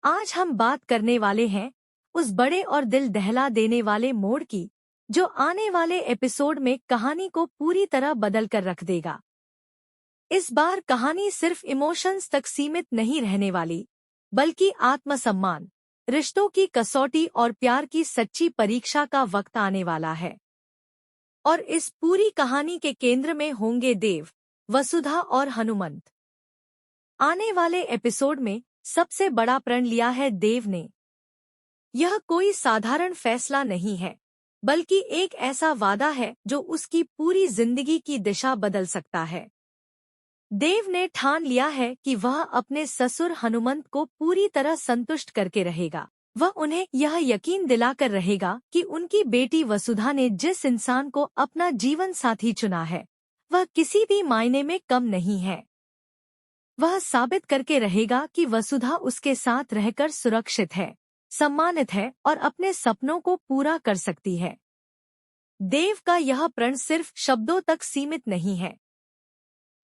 आज हम बात करने वाले हैं उस बड़े और दिल दहला देने वाले मोड़ की, जो आने वाले एपिसोड में कहानी को पूरी तरह बदल कर रख देगा। इस बार कहानी सिर्फ इमोशंस तक सीमित नहीं रहने वाली, बल्कि आत्मसम्मान, रिश्तों की कसौटी और प्यार की सच्ची परीक्षा का वक्त आने वाला है। और इस पूरी कहानी के केंद्र में होंगे देव, वसुधा और हनुमंत। आने वाले एपिसोड में सबसे बड़ा प्रण लिया है देव ने। यह कोई साधारण फैसला नहीं है, बल्कि एक ऐसा वादा है जो उसकी पूरी जिंदगी की दिशा बदल सकता है। देव ने ठान लिया है कि वह अपने ससुर हनुमंत को पूरी तरह संतुष्ट करके रहेगा। वह उन्हें यह यकीन दिलाकर रहेगा कि उनकी बेटी वसुधा ने जिस इंसान को अपना जीवन साथी चुना है, वह किसी भी मायने में कम नहीं है। वह साबित करके रहेगा कि वसुधा उसके साथ रहकर सुरक्षित है, सम्मानित है और अपने सपनों को पूरा कर सकती है। देव का यह प्रण सिर्फ शब्दों तक सीमित नहीं है।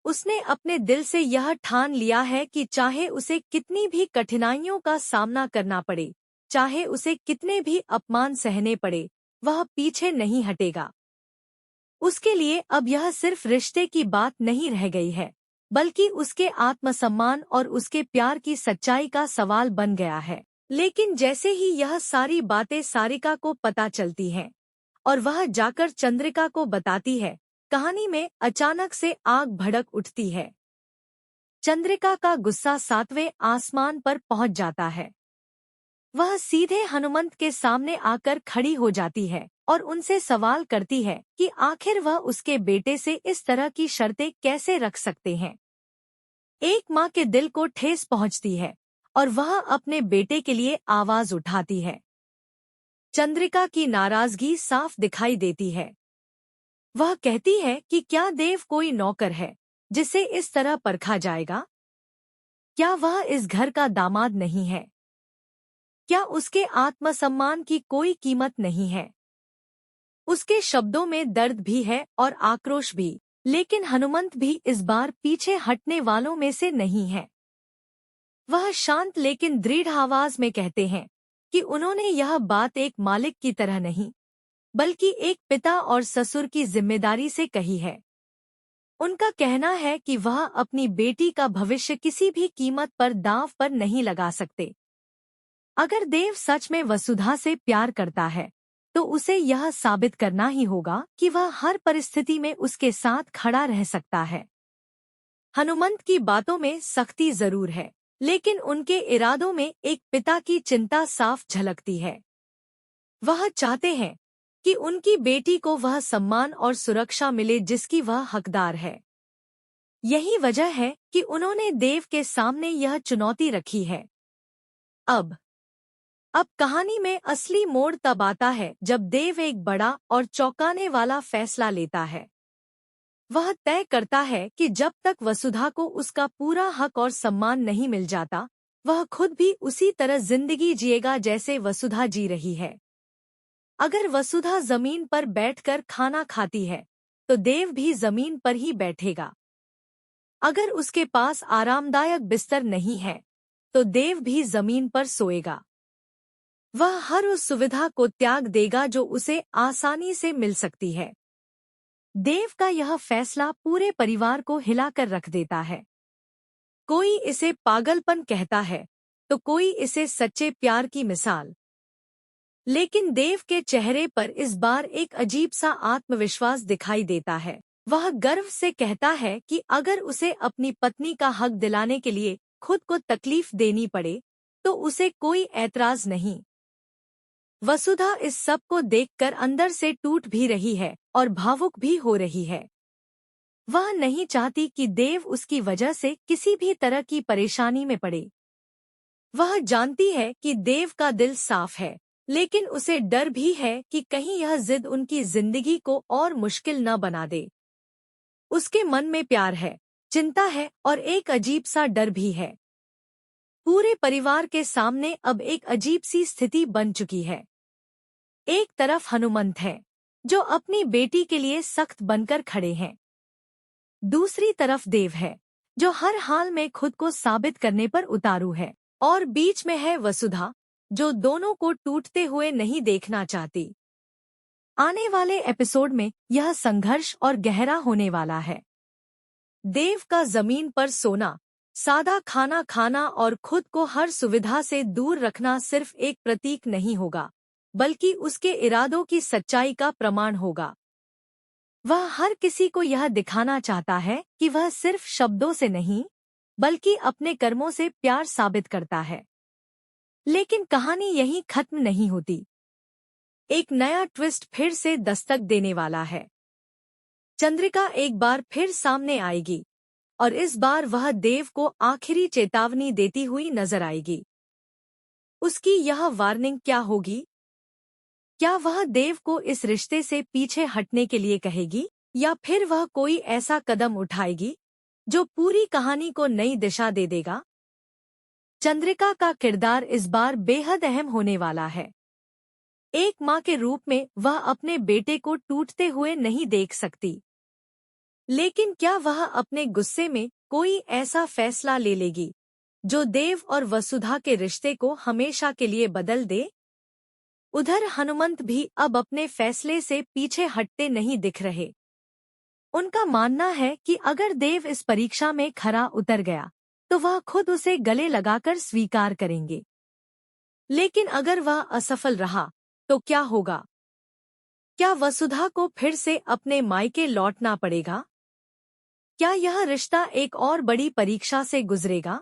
उसने अपने दिल से यह ठान लिया है कि चाहे उसे कितनी भी कठिनाइयों का सामना करना पड़े, चाहे उसे कितने भी अपमान सहने पड़े, वह पीछे नहीं हटेगा। उसके लिए अब यह सिर्फ रिश्ते की बात नहीं रह गई है, बल्कि उसके आत्मसम्मान और उसके प्यार की सच्चाई का सवाल बन गया है। लेकिन जैसे ही यह सारी बातें सारिका को पता चलती हैं और वह जाकर चंद्रिका को बताती है, कहानी में अचानक से आग भड़क उठती है। चंद्रिका का गुस्सा 7वें आसमान पर पहुंच जाता है। वह सीधे हनुमंत के सामने आकर खड़ी हो जाती है और उनसे सवाल करती है कि आखिर वह उसके बेटे से इस तरह की शर्तें कैसे रख सकते हैं। एक माँ के दिल को ठेस पहुंचती है और वह अपने बेटे के लिए आवाज उठाती है। चंद्रिका की नाराजगी साफ दिखाई देती है। वह कहती है कि क्या देव कोई नौकर है जिसे इस तरह परखा जाएगा? क्या वह इस घर का दामाद नहीं है? क्या उसके आत्मसम्मान की कोई कीमत नहीं है? उसके शब्दों में दर्द भी है और आक्रोश भी, लेकिन हनुमंत भी इस बार पीछे हटने वालों में से नहीं है। वह शांत लेकिन दृढ़ आवाज में कहते हैं कि उन्होंने यह बात एक मालिक की तरह नहीं, बल्कि एक पिता और ससुर की जिम्मेदारी से कही है। उनका कहना है कि वह अपनी बेटी का भविष्य किसी भी कीमत पर दांव पर नहीं लगा सकते। अगर देव सच में वसुधा से प्यार करता है, तो उसे यह साबित करना ही होगा कि वह हर परिस्थिति में उसके साथ खड़ा रह सकता है। हनुमंत की बातों में सख्ती जरूर है, लेकिन उनके इरादों में एक पिता की चिंता साफ झलकती है। वह चाहते हैं कि उनकी बेटी को वह सम्मान और सुरक्षा मिले जिसकी वह हकदार है। यही वजह है कि उन्होंने देव के सामने यह चुनौती रखी है। अब कहानी में असली मोड़ तब आता है जब देव एक बड़ा और चौंकाने वाला फैसला लेता है। वह तय करता है कि जब तक वसुधा को उसका पूरा हक और सम्मान नहीं मिल जाता, वह खुद भी उसी तरह जिंदगी जिएगा जैसे वसुधा जी रही है। अगर वसुधा जमीन पर बैठकर खाना खाती है, तो देव भी जमीन पर ही बैठेगा। अगर उसके पास आरामदायक बिस्तर नहीं है, तो देव भी जमीन पर सोएगा। वह हर उस सुविधा को त्याग देगा जो उसे आसानी से मिल सकती है। देव का यह फैसला पूरे परिवार को हिलाकर रख देता है। कोई इसे पागलपन कहता है, तो कोई इसे सच्चे प्यार की मिसाल। लेकिन देव के चेहरे पर इस बार एक अजीब सा आत्मविश्वास दिखाई देता है। वह गर्व से कहता है कि अगर उसे अपनी पत्नी का हक दिलाने के लिए खुद को तकलीफ देनी पड़े, तो उसे कोई ऐतराज नहीं। वसुधा इस सब को देखकर अंदर से टूट भी रही है और भावुक भी हो रही है। वह नहीं चाहती कि देव उसकी वजह से किसी भी तरह की परेशानी में पड़े। वह जानती है कि देव का दिल साफ है, लेकिन उसे डर भी है कि कहीं यह जिद उनकी जिंदगी को और मुश्किल न बना दे। उसके मन में प्यार है, चिंता है और एक अजीब सा डर भी है। पूरे परिवार के सामने अब एक अजीब सी स्थिति बन चुकी है। एक तरफ हनुमंत है, जो अपनी बेटी के लिए सख्त बनकर खड़े हैं। दूसरी तरफ देव है, जो हर हाल में खुद को साबित करने पर उतारू है। और बीच में है वसुधा, जो दोनों को टूटते हुए नहीं देखना चाहती। आने वाले एपिसोड में यह संघर्ष और गहरा होने वाला है। देव का जमीन पर सोना, सादा खाना खाना और खुद को हर सुविधा से दूर रखना सिर्फ एक प्रतीक नहीं होगा, बल्कि उसके इरादों की सच्चाई का प्रमाण होगा। वह हर किसी को यह दिखाना चाहता है कि वह सिर्फ शब्दों से नहीं, बल्कि अपने कर्मों से प्यार साबित करता है। लेकिन कहानी यहीं खत्म नहीं होती। एक नया ट्विस्ट फिर से दस्तक देने वाला है। चंद्रिका एक बार फिर सामने आएगी, और इस बार वह देव को आखिरी चेतावनी देती हुई नजर आएगी। उसकी यह वार्निंग क्या होगी? क्या वह देव को इस रिश्ते से पीछे हटने के लिए कहेगी, या फिर वह कोई ऐसा कदम उठाएगी जो पूरी कहानी को नई दिशा दे देगा? चंद्रिका का किरदार इस बार बेहद अहम होने वाला है। एक माँ के रूप में वह अपने बेटे को टूटते हुए नहीं देख सकती, लेकिन क्या वह अपने गुस्से में कोई ऐसा फैसला ले लेगी जो देव और वसुधा के रिश्ते को हमेशा के लिए बदल दे? उधर हनुमंत भी अब अपने फैसले से पीछे हटते नहीं दिख रहे। उनका मानना है कि अगर देव इस परीक्षा में खरा उतर गया तो वह खुद उसे गले लगाकर स्वीकार करेंगे। लेकिन अगर वह असफल रहा तो क्या होगा? क्या वसुधा को फिर से अपने मायके लौटना पड़ेगा? क्या यह रिश्ता एक और बड़ी परीक्षा से गुजरेगा?